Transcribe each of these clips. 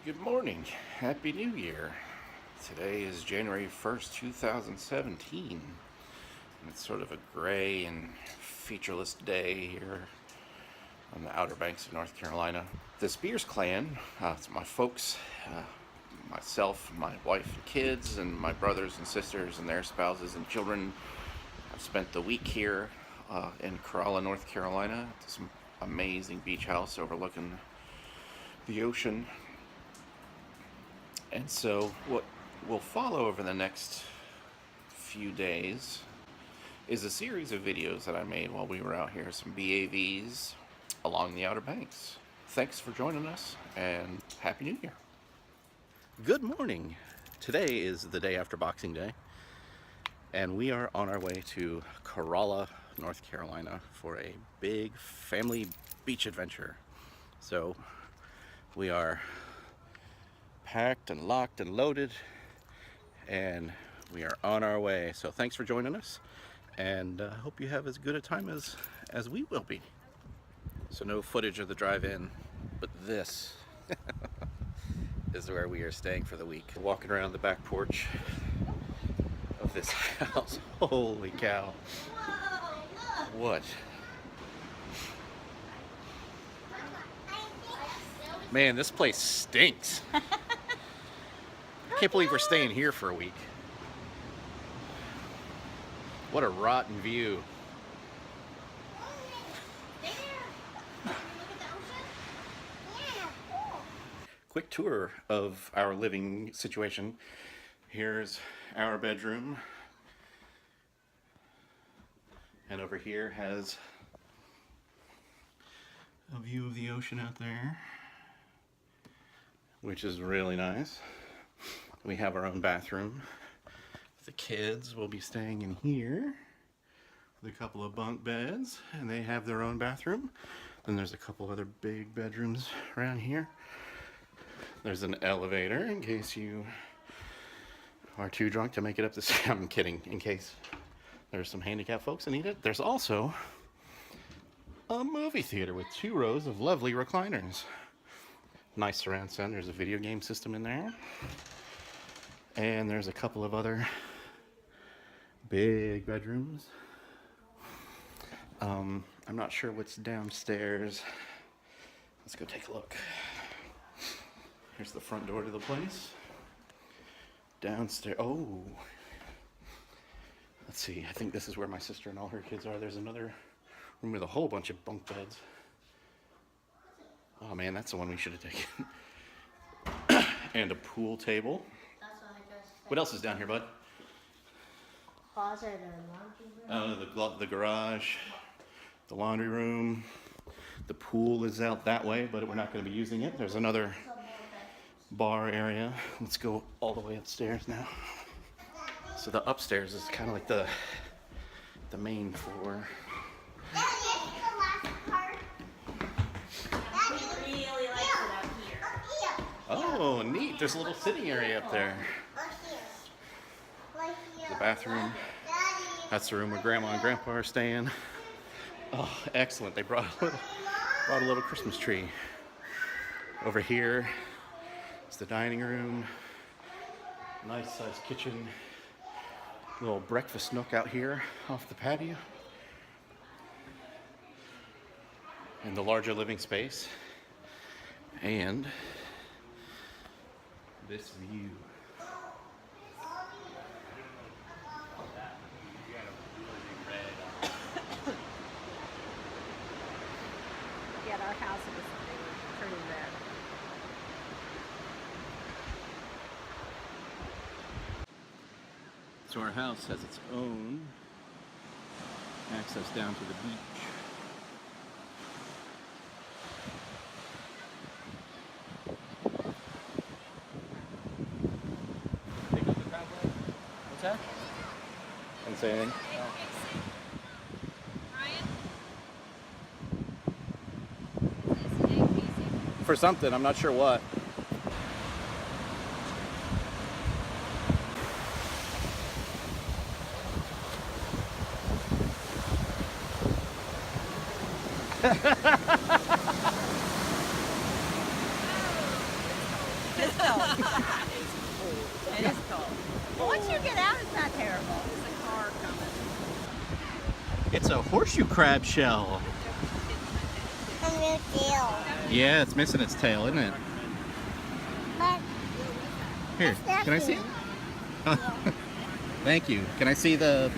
Good morning. Happy New Year. Today is January 1st, 2017. And it's sort of a gray and featureless day here on the Outer Banks of North Carolina. The Spears clan, it's my folks, myself, my wife and kids, and my brothers and sisters and their spouses and children. I've spent the week here in Corolla, North Carolina. It's an amazing beach house overlooking the ocean. And so what will follow over the next few days is a series of videos that I made while we were out here, some B.A.Vs along the Outer Banks. Thanks for joining us, and Happy New Year. Good morning. Today is the day after Boxing Day, and we are on our way to Corrola, North Carolina for a big family beach adventure. So we are packed and locked and loaded, and we are on our way. So thanks for joining us, and I hope you have as good a time as we will be. So no footage of the drive-in, but this is where we are staying for the week. Walking around the back porch of this house. Holy cow. What? Man, this place stinks. I can't believe we're staying here for a week. What a rotten view. Quick tour of our living situation. Here's our bedroom. And over here has a view of the ocean out there, which is really nice. We have our own bathroom. The kids will be staying in here with a couple of bunk beds, and they have their own bathroom. Then there's a couple other big bedrooms around here. There's an elevator in case you are too drunk to make it up the stairs. I'm kidding, in case there's some handicapped folks that need it. There's also a movie theater with 2 rows of lovely recliners. Nice surround sound. There's a video game system in there. And there's a couple of other big bedrooms. I'm not sure what's downstairs. Let's go take a look. Here's the front door to the place. Downstairs. Oh. Let's see. I think this is where my sister and all her kids are. There's another room with a whole bunch of bunk beds. Oh man, that's the one we should have taken. And a pool table. What else is down here, bud? Closet and laundry room. The garage, the laundry room. The pool is out that way, but we're not going to be using it. There's another bar area. Let's go all the way upstairs now. So the upstairs is kind of like the main floor. Oh, neat. There's a little sitting area up there. The bathroom. That's the room where Grandma and Grandpa are staying. Oh, excellent. They brought a little Christmas tree. Over here is the dining room. Nice sized kitchen. Little breakfast nook out here off the patio. And the larger living space. And this view. Yeah, our house is pretty red. So our house has its own access down to the beach. What's that? Didn't say anything. For something, I'm not sure what. It's cold. It is cold. But once you get out, it's not terrible. There's a car coming. It's a horseshoe crab shell. Yeah, it's missing its tail, isn't it? But Here, can I see it? Thank you. Can I see the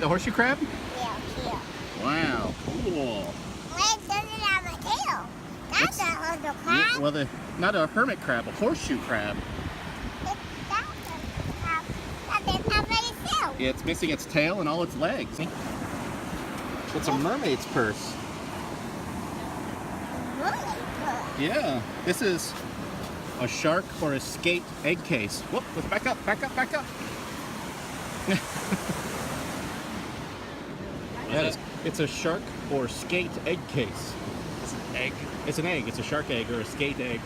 horseshoe crab? yeah, here. Wow, cool. Wait, it doesn't have a tail. That's a little crab. Well, not a hermit crab, a horseshoe crab. That doesn't have any tail. Yeah, it's missing its tail and all its legs. It's a mermaid's purse. Really good. Yeah, this is a shark or a skate egg case. Whoop, let's back up, back up, back up. It's a shark or skate egg case. It's an egg. It's an egg. It's a shark egg or a skate egg.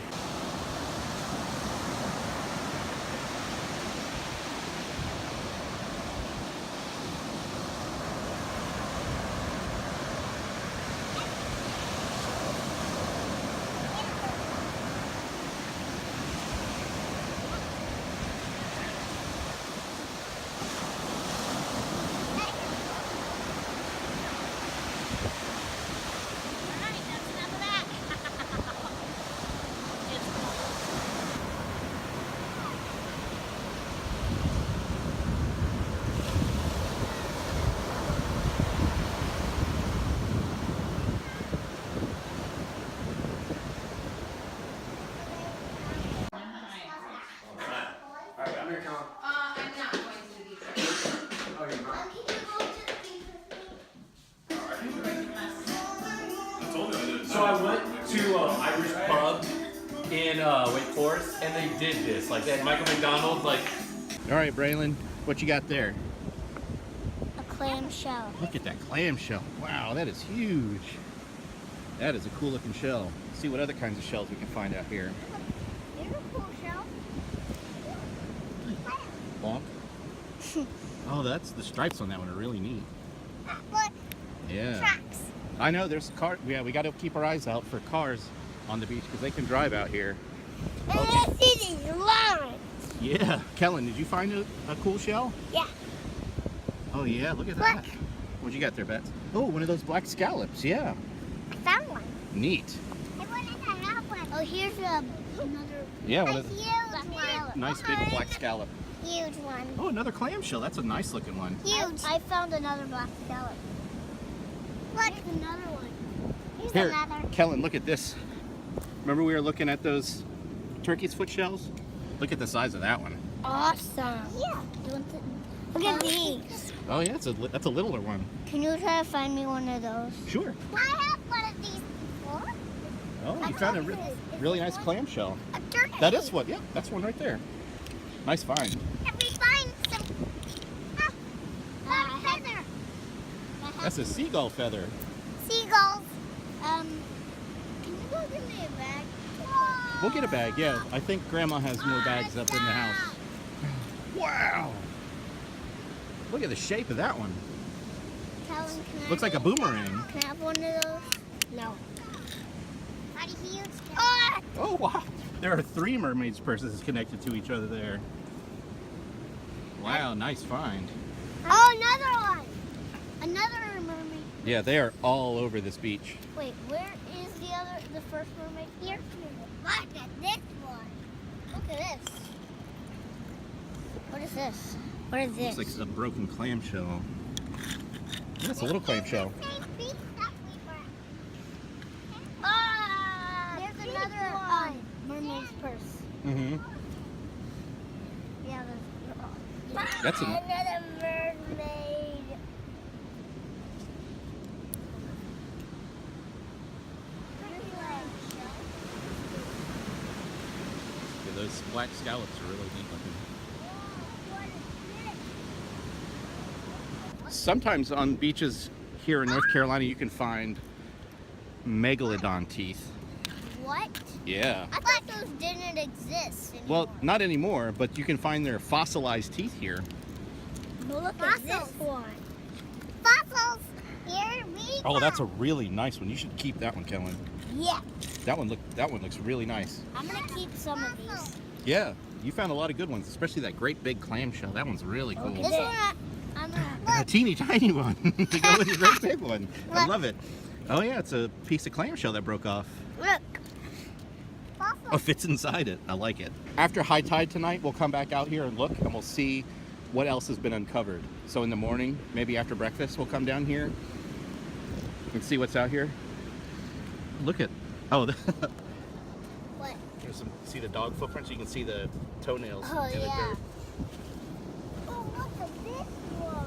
Alright, that's enough of that. I'm not going to the beach. So I went to Irish pub in Wake Forest, and they did this. Like they had Michael McDonald, like. All right, Braylon, what you got there? A clam shell. Look at that clam shell. Wow, that is huge. That is a cool looking shell. Let's see what other kinds of shells we can find out here. Here's a cool shell. Bonk. Oh, that's the stripes on that one are really neat. Look, Yeah. tracks. I know there's a car. Yeah, we got to keep our eyes out for cars on the beach because they can drive out here. And I see these lines. Yeah. Kellen, did you find a cool shell? Yeah. Oh, yeah. Look at Look. that. What'd you got there, Bets? Oh, one of those black scallops. Yeah. I found one. Neat. I wanted to have one. Oh, here's another. Yeah, A one of the huge one. nice big black scallop. Huge one. Oh, another clam shell. That's a nice looking one. Huge. I found another black scallop. Look, another one. Here's Here, another. Kellen, look at this. Remember we were looking at those turkey's foot shells? Look at the size of that one. Awesome. Yeah. Look at these. Oh yeah, that's a littler one. Can you try to find me one of those? Sure. I have one of these before. Oh, you found a really nice clam shell. A turkey. That is one. Yeah, that's one right there. Nice find. If we find some feather. That's a seagull feather. Seagulls. Can you go give me a bag? We'll get a bag. Yeah, I think Grandma has more bags up in the house. Wow. Look at the shape of that one. Kellen, can Looks like a boomerang. Can I have one of those? No. Mighty huge. Oh! Oh wow. There are 3 mermaids purses connected to each other there. Wow, nice find. Oh, another one. Another mermaid. Yeah, they are all over this beach. Wait, where is the first mermaid? Here. Look at this one. Look at this. What is this? What is this? Looks like it's a broken clamshell. That's a little clamshell. There's another mermaid's purse. Mm-hmm. Yeah, That's another mermaid. Yeah, those black scallops are really neat looking. Sometimes on beaches here in North Carolina you can find megalodon teeth. What? Yeah. I thought those didn't exist anymore. Well, not anymore, but you can find their fossilized teeth here. But look at this one. Fossils. Here we go. Oh, that's a really nice one. You should keep that one, Kellen. Yeah. That one looks really nice. I'm gonna keep some of these. Yeah, you found a lot of good ones, especially that great big clamshell. That one's really cool. This one, I'm gonna. And a teeny tiny one to go with your great big one. I love it. Oh yeah, it's a piece of clamshell that broke off. Look. Oh, fits inside it. I like it. After high tide tonight, we'll come back out here and look, and we'll see what else has been uncovered. So in the morning, maybe after breakfast, we'll come down here and see what's out here. Look at, oh, What? there's some. See the dog footprints. You can see the toenails Oh in the yeah. dirt. Oh, look at this one.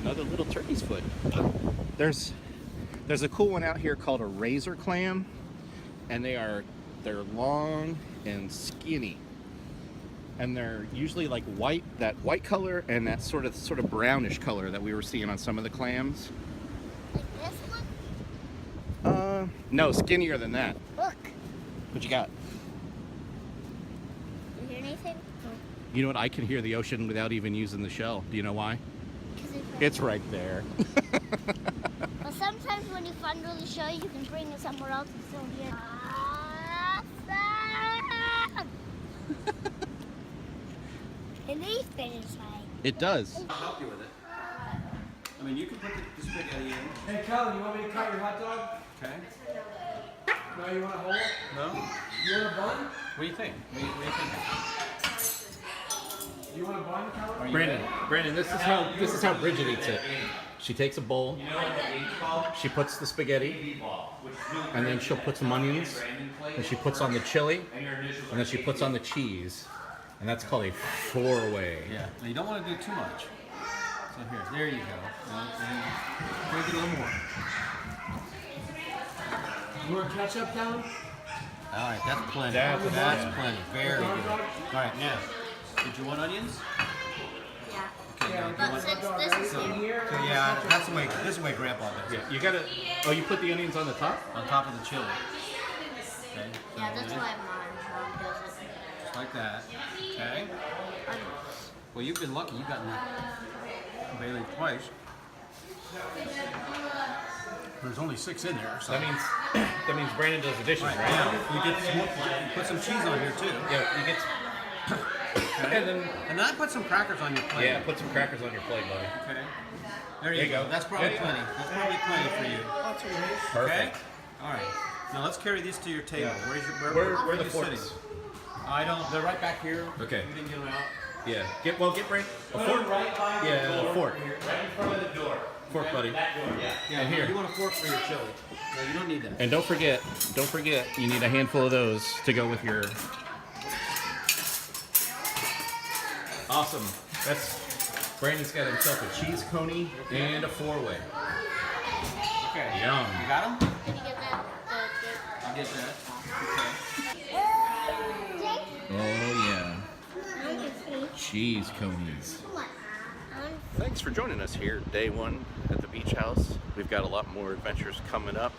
Another little turkey's foot. There's a cool one out here called a razor clam, and they're long and skinny, and they're usually like white, that white color, and that sort of brownish color that we were seeing on some of the clams. Like this one. No, skinnier than that. Look. What you got? You hear anything? You know what? I can hear the ocean without even using the shell. Do you know why? It's right there. But sometimes when you find really show, you can bring it somewhere else and still hear. Awesome! It needs fit inside. It does. I'll help you with it. I mean, you can put the spaghetti in. Hey, Kellen, you want me to cut your hot dog? Okay. No, you want a whole? No? You want a bun? What do you think? What do you think? You want a bun, Kellen? Brandon, this is how Bridget eats it. She takes a bowl, she puts the spaghetti, and then she'll put some onions, and she puts on the chili, and then she puts on the cheese, and that's called a four-way. Yeah. Now you don't want to do too much. So there you go. And make it a little more. You want ketchup, Kellen? All right, that's plenty. That's plenty. Very good. All right, now, did you want onions? Yeah. Okay, now, do you But want... since this is So, yeah, that's the way. This is the way Grandpa does it. Yeah, you gotta. Oh, you put the onions on the top? On top of the chili. Okay. Yeah, that's why mom does it. Just like that. Okay. Well, you've been lucky. You've gotten Bailey twice. There's only 6 in there, so. That means Brandon does the dishes, Right, right? now, you get some, put some cheese on here too. Yeah, you get. And then And then I put some crackers on your plate. yeah, put some crackers on your plate, buddy. Okay. There you go. That's probably Yeah. plenty. That's probably plenty for you. Perfect. Okay. All right. Now let's carry these to your table. Yeah. Where Where are the you forks? sitting? I don't. They're right back here. Okay. You didn't get them out. Yeah. Get Brandon a fork. right by Yeah, a fork. Right in front of the door. Fork, buddy. Yeah. And here. You want a fork for your chili? No, you don't need that. And don't forget, you need a handful of those to go with your. Awesome. Brandon's got himself a cheese coney and a four-way. Okay. Yum. You got them? Can you get that? I'll get that. Oh yeah. Cheese conies. Thanks for joining us here, day one at the beach house. We've got a lot more adventures coming up.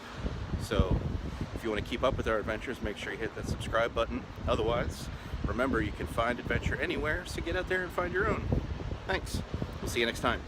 So if you want to keep up with our adventures, make sure you hit that subscribe button. Otherwise, remember you can find adventure anywhere, so get out there and find your own. Thanks. We'll see you next time.